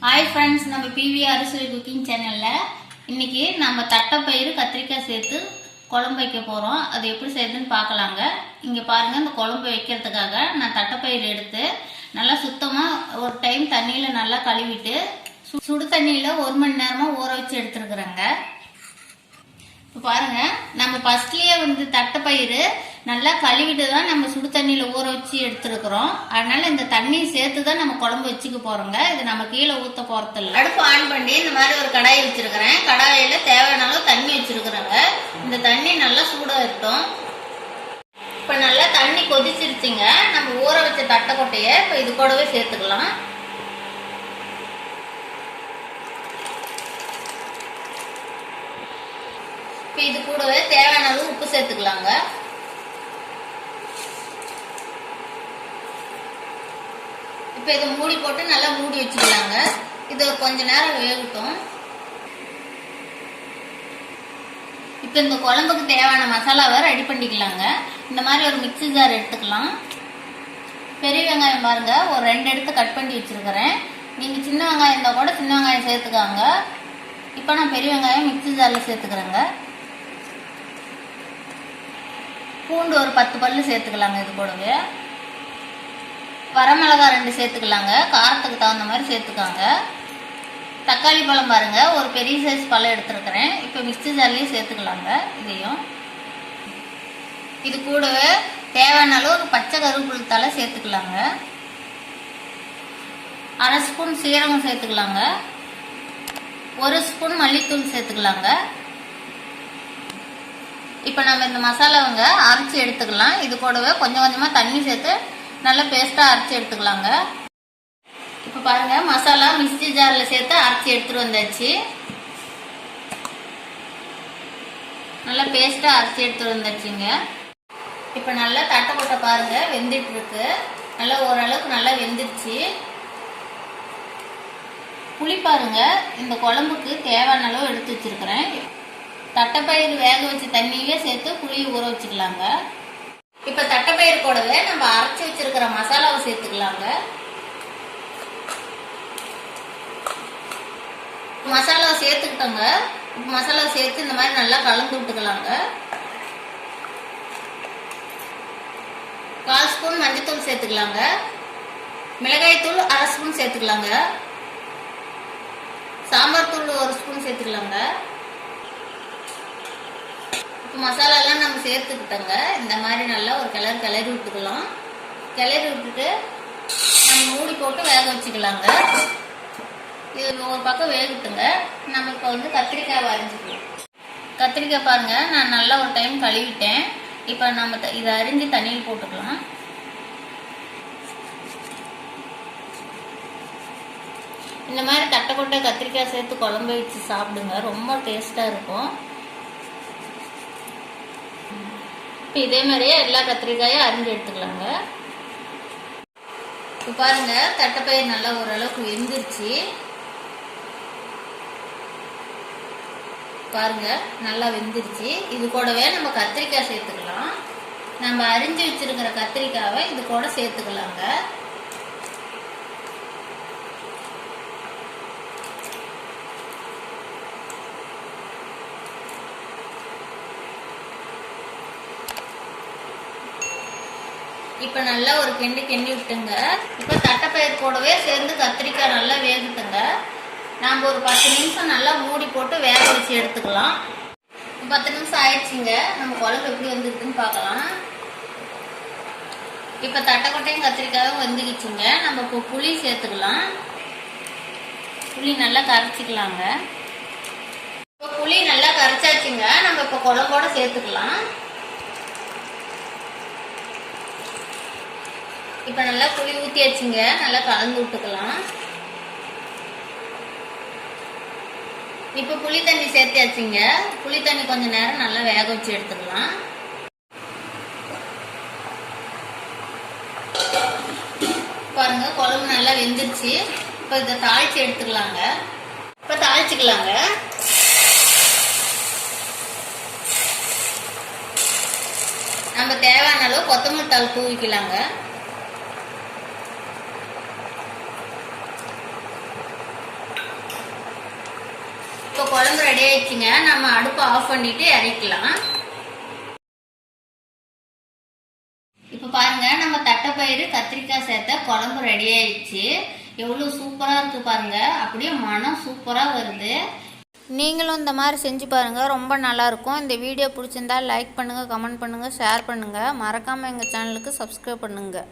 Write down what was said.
Hi friends, நம்ம PVR cooking சேனல்ல இன்னைக்கு நம்ம தட்டைப்பயிறு கத்திரிக்காய் சேர்த்து குழம்பு வைக்க போறோம். அது எப்படி செய்யறதுன்னு பார்க்கலாங்க. இங்க பாருங்க, இந்த குழம்பு வைக்கிறதுக்காக நான் தட்டைப்பயிறு எடுத்து நல்லா சுத்தமா ஒரு டைம் தண்ணியில நல்லா கழுவிட்டு சுடு தண்ணியில 1 மணி நேரமா ஊற வச்சு எடுத்துருக்குறேங்க. இப்போ பாருங்க, நம்ம ஃபர்ஸ்ட்லயே தட்டைப்பயிறு நல்லா கழுவிட்டு தான் நம்ம சுடு தண்ணியில ஊற வச்சு எடுத்துருக்குறோம். அதனால இந்த தண்ணி சேர்த்து தான் நம்ம குழம்பு வச்சுக்க போறோங்க. இது நம்ம கீழே ஊற்ற போறது இல்லை. அடுப்பு ஆன் பண்ணி இந்த மாதிரி ஒரு கடாய் வச்சிருக்கிறேன். கடாயில தேவையான அளவு தண்ணி வச்சிருக்கிறேங்க. இந்த தண்ணி நல்லா சூடா இருக்கட்டும். இப்ப நல்லா தண்ணி கொதிச்சிருச்சுங்க. நம்ம ஊற வச்ச தட்டைக்கொட்டையை இப்ப இது கூடவே சேர்த்துக்கலாம். இது கூடவே தேவையான அளவு உப்பு சேர்த்துக்கலாங்க. இப்ப இதை மூடி போட்டு நல்லா மூடி வச்சுக்கலாங்க. இது கொஞ்ச நேரம் வேகட்டும். இப்ப இந்த குழம்புக்கு தேவையான மசாலாவை ரெடி பண்ணிக்கலாங்க. இந்த மாதிரி ஒரு மிக்ஸி ஜார் எடுத்துக்கலாம். பெரிய வெங்காயம் பாருங்க, ஒரு 2 எடுத்து கட் பண்ணி வச்சிருக்கிறேன். நீங்க சின்ன வெங்காயம் இருந்தா கூட சின்ன வெங்காயம் சேர்த்துக்காங்க. இப்ப நான் பெரிய வெங்காயம் மிக்ஸி ஜார்ல சேர்த்துக்கிறேங்க. பூண்டு ஒரு 10 பல்லு சேர்த்துக்கலாங்க. இது கூடவே வரமிளகாய் 2 சேர்த்துக்கலாங்க. காரத்துக்கு தகுந்த மாதிரி சேர்த்துக்காங்க. தக்காளி பழம் பாருங்க, ஒரு பெரிய சைஸ் பழம் எடுத்துருக்கிறேன். இப்போ மிக்ஸி ஜார்லயே சேர்த்துக்கலாங்க. இதையும் இது கூடவே தேவையான அளவு ஒரு பச்சை கருவேப்பிலை தழை சேர்த்துக்கலாங்க. 1/2 ஸ்பூன் சீரகம் சேர்த்துக்கலாங்க. 1 ஸ்பூன் மல்லித்தூள் சேர்த்துக்கலாங்க. இப்போ நம்ம இந்த மசாலாவங்க அரைச்சி எடுத்துக்கலாம். இது கூடவே கொஞ்சம் கொஞ்சமா தண்ணி சேர்த்து நல்லா பேஸ்டா அரைச்சி எடுத்துக்கலாங்க. இப்போ பாருங்க, மசாலா மிக்ஸி ஜார்ல சேர்த்து அரைச்சி எடுத்துட்டு வந்தாச்சு. நல்லா பேஸ்டா அரைச்சி எடுத்துட்டு வந்தாச்சுங்க. இப்போ நல்லா தட்டைக்கொட்டை பாருங்க வெந்துட்டு இருக்கு. நல்லா ஓரளவுக்கு நல்லா வெந்துருச்சு. புளி பாருங்க, இந்த குழம்புக்கு தேவையான அளவு எடுத்து வச்சிருக்கிறேன். தட்டைப்பயிறு வேக வச்சு தண்ணியே சேர்த்து புளி ஊற வச்சுக்கலாங்க. இப்ப தட்டைப்பயிறு கூடவே நம்ம அரைச்சி வச்சிருக்கிற மசாலாவை சேர்த்துக்கலாங்க. மசாலாவை சேர்த்துக்கிட்டோங்க. மசாலாவை சேர்த்து இந்த மாதிரி நல்லா கலந்து விட்டுக்கலாங்க. 1/4 ஸ்பூன் மஞ்சத்தூள் சேர்த்துக்கலாங்க. மிளகாய் தூள் 1/2 ஸ்பூன் சேர்த்துக்கலாங்க. சாம்பார் தூள் 1 ஸ்பூன் சேர்த்துக்கலாங்க. மசாலா எல்லாம் நம்ம சேர்த்துக்கிட்டோங்க. இந்த மாதிரி நல்லா ஒரு கிளறி விட்டுக்கலாம். கிளறி விட்டுட்டு நம்ம மூடி போட்டு வேக வச்சுக்கலாங்க. இது ஒரு பக்கம் வேகட்டுங்க. நம்ம இப்போ கத்திரிக்காய் அரிஞ்சுக்கலாம். கத்திரிக்காய் பாருங்க, நான் நல்லா ஒரு டைம் கழுவிட்டேன். இப்போ நம்ம இதை அரிஞ்சு தண்ணியில் போட்டுக்கலாம். இந்த மாதிரி தட்டைக்கொட்டை கத்திரிக்காய் சேர்த்து குழம்பு வச்சு சாப்பிடுங்க. ரொம்ப டேஸ்டா இருக்கும். இப்போ இதே மாதிரியே எல்லா கத்திரிக்காயும் அரிஞ்சு எடுத்துக்கலாங்க. இப்போ பாருங்க, தட்டைப்பயிறு நல்லா ஓரளவுக்கு வெந்துருச்சு. பாருங்க நல்லா வெந்துருச்சு. இது கூடவே நம்ம கத்திரிக்காய் சேர்த்துக்கலாம். நம்ம அரிஞ்சு வச்சிருக்கிற கத்திரிக்காவை இது கூட சேர்த்துக்கலாங்க. இப்ப நல்லா ஒரு கிண்டி விட்டுங்க. இப்ப தட்டைப்பயிறு கூடவே சேர்ந்து கத்திரிக்காய் நல்லா வேகட்டுங்க. நாம ஒரு 10 நிமிஷம் நல்லா மூடி போட்டு வேக வச்சு எடுத்துக்கலாம். 10 நிமிஷம் ஆயிடுச்சுங்க. நம்ம குழம்பு எப்படி வந்துருக்குன்னு பார்க்கலாம். இப்ப தட்டைக்கொட்டையும் கத்திரிக்காயும் வந்துக்கிச்சுங்க. நம்ம இப்போ புளி சேர்த்துக்கலாம். புளி நல்லா கரைச்சிக்கலாங்க. இப்போ புளி நல்லா கரைச்சாச்சுங்க. நம்ம இப்போ குழம்போட சேர்த்துக்கலாம். இப்ப நல்லா புளி ஊத்தியாச்சுங்க. நல்லா கலந்து விட்டுக்கலாம். இப்ப புளி தண்ணி சேர்த்தியாச்சுங்க. புளி தண்ணி கொஞ்ச நேரம் நல்லா வேக வச்சு எடுத்துக்கலாம். பாருங்க, குழம்பு நல்லா வெந்துருச்சு. இப்ப இதை தாளிச்சு எடுத்துக்கலாங்க. இப்ப தாளிச்சுக்கலாங்க. நம்ம தேவையான அளவு கொத்தமல்லி தழை தூவிக்கலாங்க. இப்போ குழம்பு ரெடி ஆயிடுச்சுங்க. நம்ம அடுப்பை ஆஃப் பண்ணிட்டு இறக்கலாம். இப்போ பாருங்க, நம்ம தட்டைப்பயிறு கத்திரிக்காய் சேர்த்த குழம்பு ரெடி ஆயிடுச்சு. எவ்வளோ சூப்பராக இருக்கு பாருங்க. அப்படியே மனம் சூப்பராக வருது. நீங்களும் இந்த மாதிரி செஞ்சு பாருங்கள், ரொம்ப நல்லாயிருக்கும். இந்த வீடியோ பிடிச்சிருந்தா லைக் பண்ணுங்கள், கமெண்ட் பண்ணுங்கள், ஷேர் பண்ணுங்கள். மறக்காமல் எங்கள் சேனலுக்கு சப்ஸ்கிரைப் பண்ணுங்கள்.